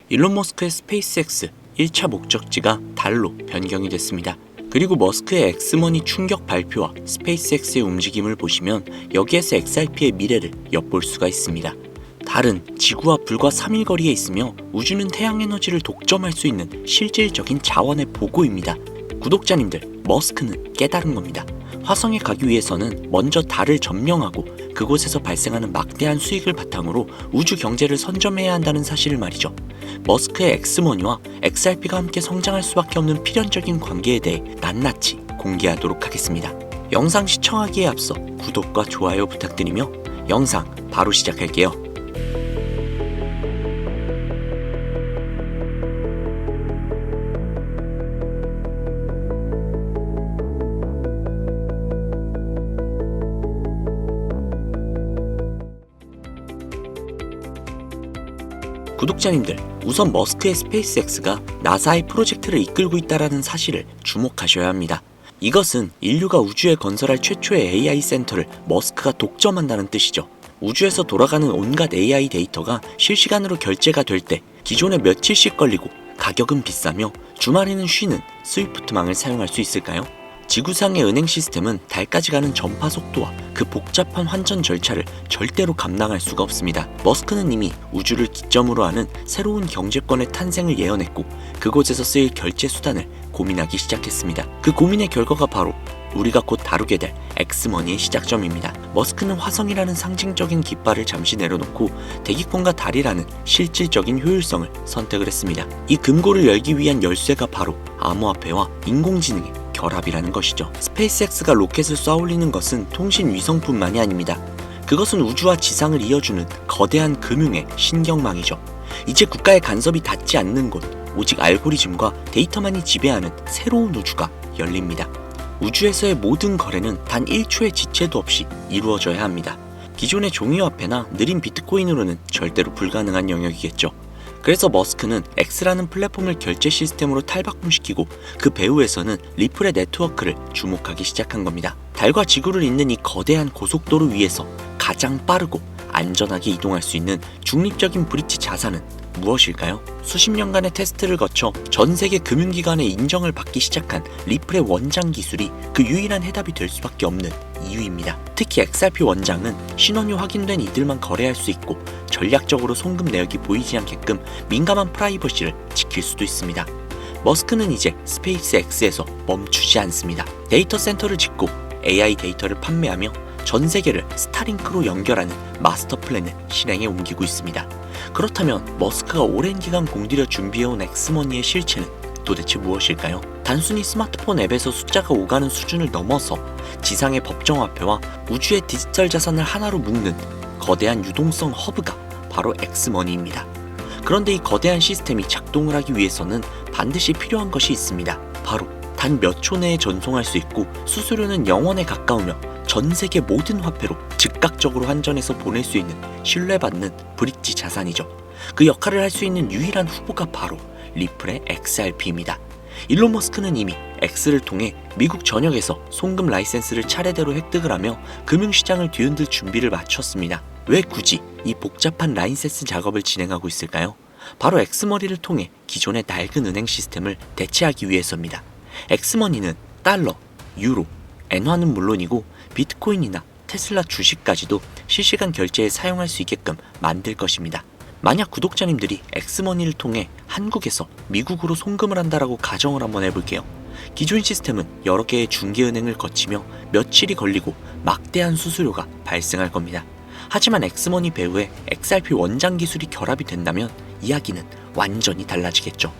일론 머스크의 스페이스X 1차 목적지가 달로 변경이 됐습니다. 그리고 머스크의 엑스머니 충격 발표와 스페이스X의 움직임을 보시면 여기에서 XRP의 미래를 엿볼 수가 있습니다. 달은 지구와 불과 3일 거리에 있으며 우주는 태양 에너지를 독점할 수 있는 실질적인 자원의 보고입니다. 구독자님들, 머스크는 깨달은 겁니다. 화성에 가기 위해서는 먼저 달을 점령하고 그곳에서 발생하는 막대한 수익을 바탕으로 우주 경제를 선점해야 한다는 사실을 말이죠. 머스크의 엑스머니와 XRP가 함께 성장할 수밖에 없는 필연적인 관계에 대해 낱낱이 공개하도록 하겠습니다. 영상 시청하기에 앞서 구독과 좋아요 부탁드리며 영상 바로 시작할게요. 구독자님들, 우선 머스크의 스페이스X가 나사의 프로젝트를 이끌고 있다는 사실을 주목하셔야 합니다. 이것은 인류가 우주에 건설할 최초의 AI 센터를 머스크가 독점한다는 뜻이죠. 우주에서 돌아가는 온갖 AI 데이터가 실시간으로 결제가 될 때 기존에 며칠씩 걸리고 가격은 비싸며 주말에는 쉬는 스위프트망을 사용할 수 있을까요? 지구상의 은행 시스템은 달까지 가는 전파 속도와 그 복잡한 환전 절차를 절대로 감당할 수가 없습니다. 머스크는 이미 우주를 기점으로 하는 새로운 경제권의 탄생을 예언했고 그곳에서 쓰일 결제 수단을 고민하기 시작했습니다. 그 고민의 결과가 바로 우리가 곧 다루게 될 엑스머니의 시작점입니다. 머스크는 화성이라는 상징적인 깃발을 잠시 내려놓고 대기권과 달이라는 실질적인 효율성을 선택을 했습니다. 이 금고를 열기 위한 열쇠가 바로 암호화폐와 인공지능의 결합이라는 것이죠. 스페이스X가 로켓을 쏴올리는 것은 통신 위성뿐만이 아닙니다. 그것은 우주와 지상을 이어주는 거대한 금융의 신경망이죠. 이제 국가의 간섭이 닿지 않는 곳, 오직 알고리즘과 데이터만이 지배하는 새로운 우주가 열립니다. 우주에서의 모든 거래는 단 1초의 지체도 없이 이루어져야 합니다. 기존의 종이화폐나 느린 비트코인으로는 절대로 불가능한 영역이겠죠. 그래서 머스크는 X라는 플랫폼을 결제 시스템으로 탈바꿈시키고 그 배후에서는 리플의 네트워크를 주목하기 시작한 겁니다. 달과 지구를 잇는 이 거대한 고속도로 위에서 가장 빠르고 안전하게 이동할 수 있는 중립적인 브릿지 자산은 무엇일까요? 수십 년간의 테스트를 거쳐 전 세계 금융기관의 인정을 받기 시작한 리플의 원장 기술이 그 유일한 해답이 될 수밖에 없는 이유입니다. 특히 XRP 원장은 신원이 확인된 이들만 거래할 수 있고 전략적으로 송금 내역이 보이지 않게끔 민감한 프라이버시를 지킬 수도 있습니다. 머스크는 이제 스페이스X에서 멈추지 않습니다. 데이터 센터를 짓고 AI 데이터를 판매하며 전 세계를 스타링크로 연결하는 마스터 플랜을 실행에 옮기고 있습니다. 그렇다면 머스크가 오랜 기간 공들여 준비해온 엑스머니의 실체는 도대체 무엇일까요? 단순히 스마트폰 앱에서 숫자가 오가는 수준을 넘어서 지상의 법정화폐와 우주의 디지털 자산을 하나로 묶는 거대한 유동성 허브가 바로 엑스머니입니다. 그런데 이 거대한 시스템이 작동을 하기 위해서는 반드시 필요한 것이 있습니다. 바로 단 몇 초 내에 전송할 수 있고 수수료는 0원에 가까우며 전 세계 모든 화폐로 즉각적으로 환전해서 보낼 수 있는 신뢰받는 브릿지 자산이죠. 그 역할을 할 수 있는 유일한 후보가 바로 리플의 XRP입니다. 일론 머스크는 이미 X를 통해 미국 전역에서 송금 라이센스를 차례대로 획득을 하며 금융시장을 뒤흔들 준비를 마쳤습니다. 왜 굳이 이 복잡한 라이센스 작업을 진행하고 있을까요? 바로 엑스머니를 통해 기존의 낡은 은행 시스템을 대체하기 위해서입니다. 엑스머니는 달러, 유로, 엔화는 물론이고 비트코인이나 테슬라 주식까지도 실시간 결제에 사용할 수 있게끔 만들 것입니다. 만약 구독자님들이 엑스머니를 통해 한국에서 미국으로 송금을 한다라고 가정을 한번 해볼게요. 기존 시스템은 여러 개의 중개은행을 거치며 며칠이 걸리고 막대한 수수료가 발생할 겁니다. 하지만 엑스머니 배후에 XRP 원장 기술이 결합이 된다면 이야기는 완전히 달라지겠죠.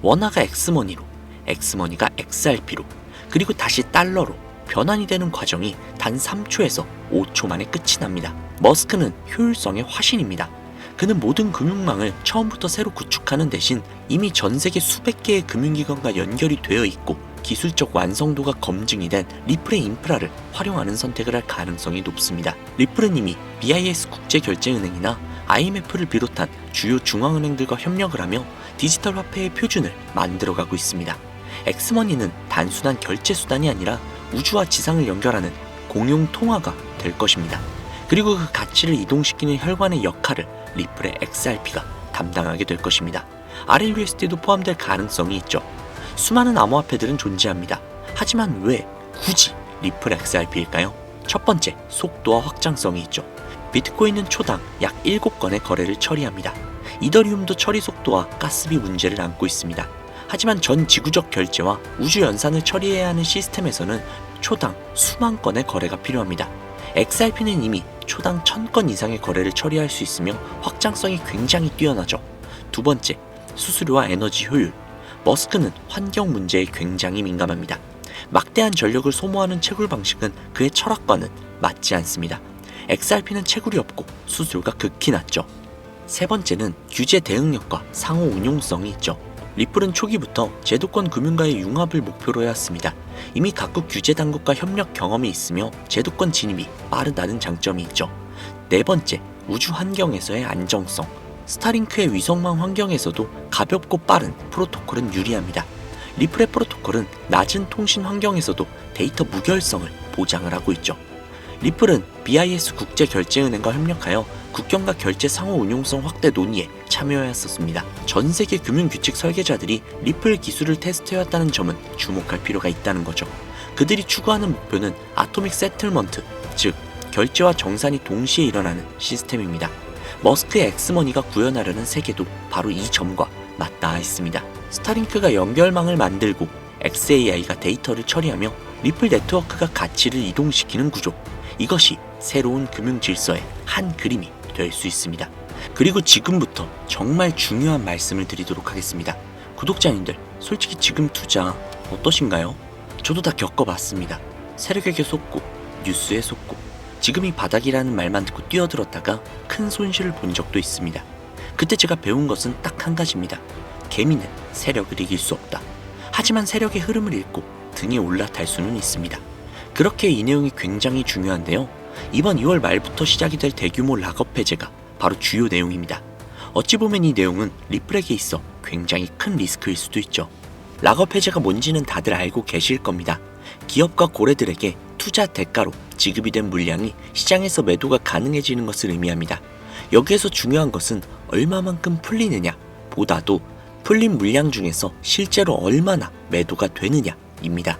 원화가 엑스머니로, 엑스머니가 XRP로, 그리고 다시 달러로 변환이 되는 과정이 단 3초에서 5초 만에 끝이 납니다. 머스크는 효율성의 화신입니다. 그는 모든 금융망을 처음부터 새로 구축하는 대신 이미 전 세계 수백 개의 금융기관과 연결이 되어 있고 기술적 완성도가 검증이 된 리플의 인프라를 활용하는 선택을 할 가능성이 높습니다. 리플은 이미 BIS 국제결제은행이나 IMF를 비롯한 주요 중앙은행들과 협력을 하며 디지털 화폐의 표준을 만들어가고 있습니다. 엑스머니는 단순한 결제 수단이 아니라 우주와 지상을 연결하는 공용 통화가 될 것입니다. 그리고 그 가치를 이동시키는 혈관의 역할을 리플의 XRP가 담당하게 될 것입니다. RLUSD도 포함될 가능성이 있죠. 수많은 암호화폐들은 존재합니다. 하지만 왜 굳이 리플 XRP일까요? 첫 번째, 속도와 확장성이 있죠. 비트코인은 초당 약 7건의 거래를 처리합니다. 이더리움도 처리 속도와 가스비 문제를 안고 있습니다. 하지만 전 지구적 결제와 우주 연산을 처리해야 하는 시스템에서는 초당 수만 건의 거래가 필요합니다. XRP는 이미 초당 1000건 이상의 거래를 처리할 수 있으며 확장성이 굉장히 뛰어나죠. 두 번째, 수수료와 에너지 효율. 머스크는 환경 문제에 굉장히 민감합니다. 막대한 전력을 소모하는 채굴 방식은 그의 철학과는 맞지 않습니다. XRP는 채굴이 없고 수수료가 극히 낮죠. 세 번째는 규제 대응력과 상호 운용성이 있죠. 리플은 초기부터 제도권 금융가의 융합을 목표로 해왔습니다. 이미 각국 규제 당국과 협력 경험이 있으며 제도권 진입이 빠르다는 장점이 있죠. 네 번째, 우주 환경에서의 안정성. 스타링크의 위성망 환경에서도 가볍고 빠른 프로토콜은 유리합니다. 리플의 프로토콜은 낮은 통신 환경에서도 데이터 무결성을 보장을 하고 있죠. 리플은 BIS 국제결제은행과 협력하여 국경과 결제 상호 운용성 확대 논의에 참여하였었습니다. 전 세계 금융규칙 설계자들이 리플 기술을 테스트해왔다는 점은 주목할 필요가 있다는 거죠. 그들이 추구하는 목표는 아토믹 세틀먼트, 즉 결제와 정산이 동시에 일어나는 시스템입니다. 머스크의 엑스머니가 구현하려는 세계도 바로 이 점과 맞닿아 있습니다. 스타링크가 연결망을 만들고 XAI가 데이터를 처리하며 리플 네트워크가 가치를 이동시키는 구조. 이것이 새로운 금융 질서의 한 그림이 될 수 있습니다. 그리고 지금부터 정말 중요한 말씀을 드리도록 하겠습니다. 구독자님들, 솔직히 지금 투자 어떠신가요? 저도 다 겪어봤습니다. 세력에게 속고 뉴스에 속고 지금이 바닥이라는 말만 듣고 뛰어들었다가 큰 손실을 본 적도 있습니다. 그때 제가 배운 것은 딱 한 가지입니다. 개미는 세력을 이길 수 없다. 하지만 세력의 흐름을 읽고 등에 올라탈 수는 있습니다. 그렇게 이 내용이 굉장히 중요한데요. 이번 2월 말부터 시작이 될 대규모 락업 해제가 바로 주요 내용입니다. 어찌 보면 이 내용은 리플에게 있어 굉장히 큰 리스크일 수도 있죠. 락업 해제가 뭔지는 다들 알고 계실 겁니다. 기업과 고래들에게 투자 대가로 지급이 된 물량이 시장에서 매도가 가능해지는 것을 의미합니다. 여기에서 중요한 것은 얼마만큼 풀리느냐 보다도 풀린 물량 중에서 실제로 얼마나 매도가 되느냐입니다.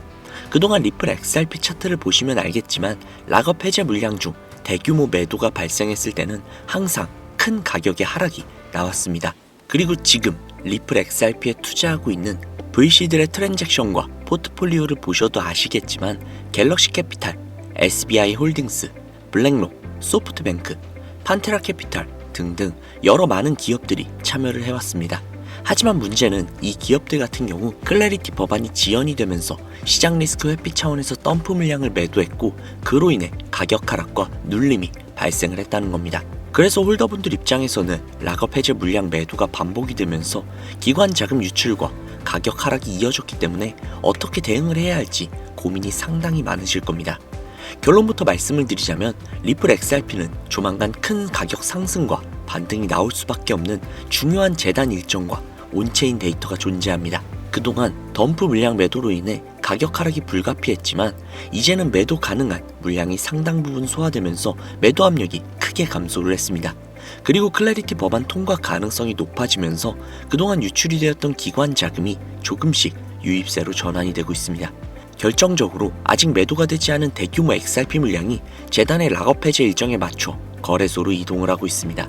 그동안 리플 XRP 차트를 보시면 알겠지만 락업 해제 물량 중 대규모 매도가 발생했을 때는 항상 큰 가격의 하락이 나왔습니다. 그리고 지금 리플 XRP에 투자하고 있는 VC들의 트랜잭션과 포트폴리오를 보셔도 아시겠지만 갤럭시 캐피탈, SBI 홀딩스, 블랙록, 소프트뱅크, 판테라 캐피탈 등등 여러 많은 기업들이 참여를 해왔습니다. 하지만 문제는 이 기업들 같은 경우 클래리티 법안이 지연이 되면서 시장 리스크 회피 차원에서 덤프 물량을 매도했고 그로 인해 가격 하락과 눌림이 발생을 했다는 겁니다. 그래서 홀더분들 입장에서는 락업 해제 물량 매도가 반복이 되면서 기관 자금 유출과 가격 하락이 이어졌기 때문에 어떻게 대응을 해야 할지 고민이 상당히 많으실 겁니다. 결론부터 말씀을 드리자면 리플 XRP는 조만간 큰 가격 상승과 반등이 나올 수밖에 없는 중요한 재단 일정과 온체인 데이터가 존재합니다. 그동안 덤프 물량 매도로 인해 가격 하락이 불가피했지만 이제는 매도 가능한 물량이 상당 부분 소화되면서 매도 압력이 크게 감소를 했습니다. 그리고 클래리티 법안 통과 가능성이 높아지면서 그동안 유출이 되었던 기관 자금이 조금씩 유입세로 전환이 되고 있습니다. 결정적으로 아직 매도가 되지 않은 대규모 XRP 물량이 재단의 락업 해제 일정에 맞춰 거래소로 이동을 하고 있습니다.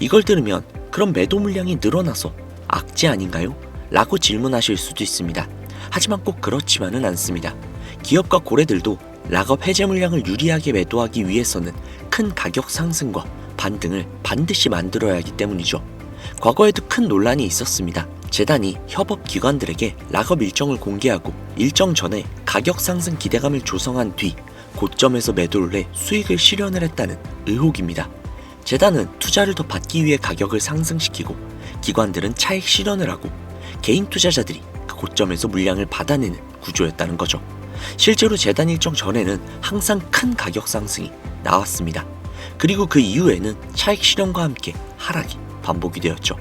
이걸 들으면 그럼 매도 물량이 늘어나서 악재 아닌가요? 라고 질문하실 수도 있습니다. 하지만 꼭 그렇지만은 않습니다. 기업과 고래들도 락업 해제 물량을 유리하게 매도하기 위해서는 큰 가격 상승과 반등을 반드시 만들어야 하기 때문이죠. 과거에도 큰 논란이 있었습니다. 재단이 협업 기관들에게 락업 일정을 공개하고 일정 전에 가격 상승 기대감을 조성한 뒤 고점에서 매도를 해 수익을 실현을 했다는 의혹입니다. 재단은 투자를 더 받기 위해 가격을 상승시키고 기관들은 차익 실현을 하고 개인 투자자들이 그 고점에서 물량을 받아내는 구조였다는 거죠. 실제로 재단 일정 전에는 항상 큰 가격 상승이 나왔습니다. 그리고 그 이후에는 차익 실현과 함께 하락이 반복이 되었죠.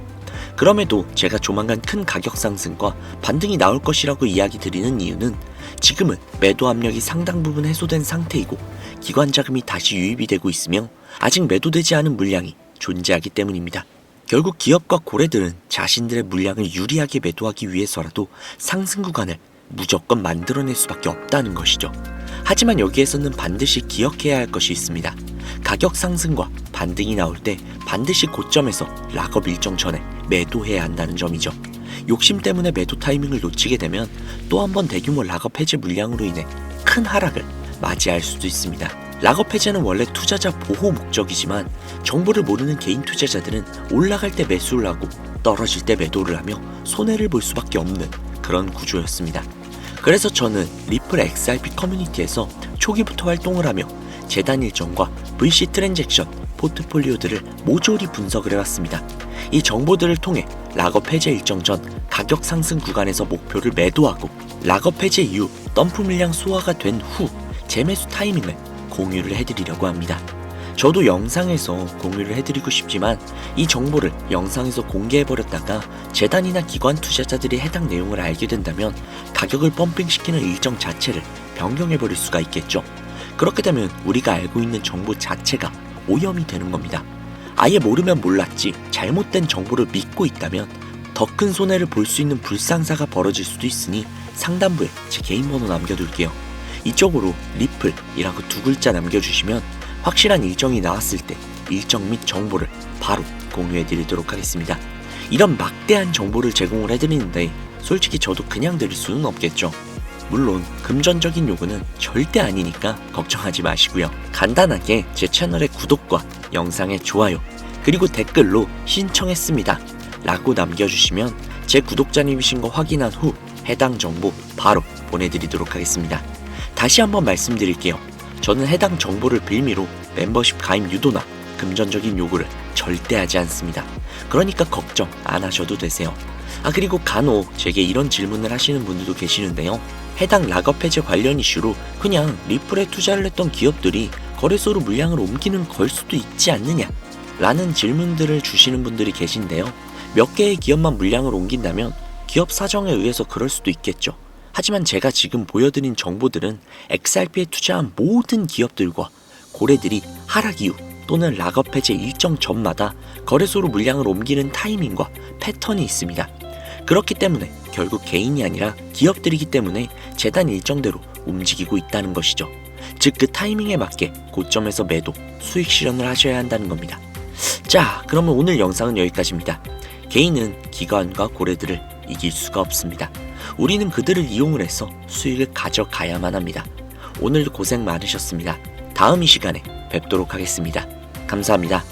그럼에도 제가 조만간 큰 가격 상승과 반등이 나올 것이라고 이야기 드리는 이유는 지금은 매도 압력이 상당 부분 해소된 상태이고 기관 자금이 다시 유입이 되고 있으며 아직 매도되지 않은 물량이 존재하기 때문입니다. 결국 기업과 고래들은 자신들의 물량을 유리하게 매도하기 위해서라도 상승 구간을 무조건 만들어낼 수밖에 없다는 것이죠. 하지만 여기에서는 반드시 기억해야 할 것이 있습니다. 가격 상승과 반등이 나올 때 반드시 고점에서 락업 일정 전에 매도해야 한다는 점이죠. 욕심 때문에 매도 타이밍을 놓치게 되면 또 한 번 대규모 락업 해제 물량으로 인해 큰 하락을 맞이할 수도 있습니다. 락업 해제는 원래 투자자 보호 목적이지만 정보를 모르는 개인 투자자들은 올라갈 때 매수를 하고 떨어질 때 매도를 하며 손해를 볼 수밖에 없는 그런 구조였습니다. 그래서 저는 리플 XRP 커뮤니티에서 초기부터 활동을 하며 재단 일정과 VC 트랜잭션, 포트폴리오들을 모조리 분석을 해왔습니다. 이 정보들을 통해 락업 해제 일정 전 가격 상승 구간에서 목표를 매도하고 락업 해제 이후 덤프 물량 소화가 된 후 재매수 타이밍을 공유를 해드리려고 합니다. 저도 영상에서 공유를 해드리고 싶지만 이 정보를 영상에서 공개해버렸다가 재단이나 기관 투자자들이 해당 내용을 알게 된다면 가격을 펌핑시키는 일정 자체를 변경해버릴 수가 있겠죠. 그렇게 되면 우리가 알고 있는 정보 자체가 오염이 되는 겁니다. 아예 모르면 몰랐지 잘못된 정보를 믿고 있다면 더 큰 손해를 볼 수 있는 불상사가 벌어질 수도 있으니 상단부에 제 개인 번호 남겨둘게요. 이쪽으로 리플이라고 두 글자 남겨주시면 확실한 일정이 나왔을 때 일정 및 정보를 바로 공유해드리도록 하겠습니다. 이런 막대한 정보를 제공을 해드리는데 솔직히 저도 그냥 드릴 수는 없겠죠. 물론 금전적인 요구는 절대 아니니까 걱정하지 마시고요. 간단하게 제 채널의 구독과 영상의 좋아요 그리고 댓글로 신청했습니다 라고 남겨주시면 제 구독자님이신 거 확인한 후 해당 정보 바로 보내드리도록 하겠습니다. 다시 한번 말씀드릴게요. 저는 해당 정보를 빌미로 멤버십 가입 유도나 금전적인 요구를 절대 하지 않습니다. 그러니까 걱정 안 하셔도 되세요. 그리고 간혹 제게 이런 질문을 하시는 분들도 계시는데요. 해당 락업 해제 관련 이슈로 그냥 리플에 투자를 했던 기업들이 거래소로 물량을 옮기는 걸 수도 있지 않느냐 라는 질문들을 주시는 분들이 계신데요. 몇 개의 기업만 물량을 옮긴다면 기업 사정에 의해서 그럴 수도 있겠죠. 하지만 제가 지금 보여드린 정보들은 XRP에 투자한 모든 기업들과 고래들이 하락 이후 또는 락업 해제 일정 전마다 거래소로 물량을 옮기는 타이밍과 패턴이 있습니다. 그렇기 때문에 결국 개인이 아니라 기업들이기 때문에 재단 일정대로 움직이고 있다는 것이죠. 즉 그 타이밍에 맞게 고점에서 매도, 수익 실현을 하셔야 한다는 겁니다. 자, 그러면 오늘 영상은 여기까지입니다. 개인은 기관과 고래들을 이길 수가 없습니다. 우리는 그들을 이용을 해서 수익을 가져가야만 합니다. 오늘도 고생 많으셨습니다. 다음 이 시간에 뵙도록 하겠습니다. 감사합니다.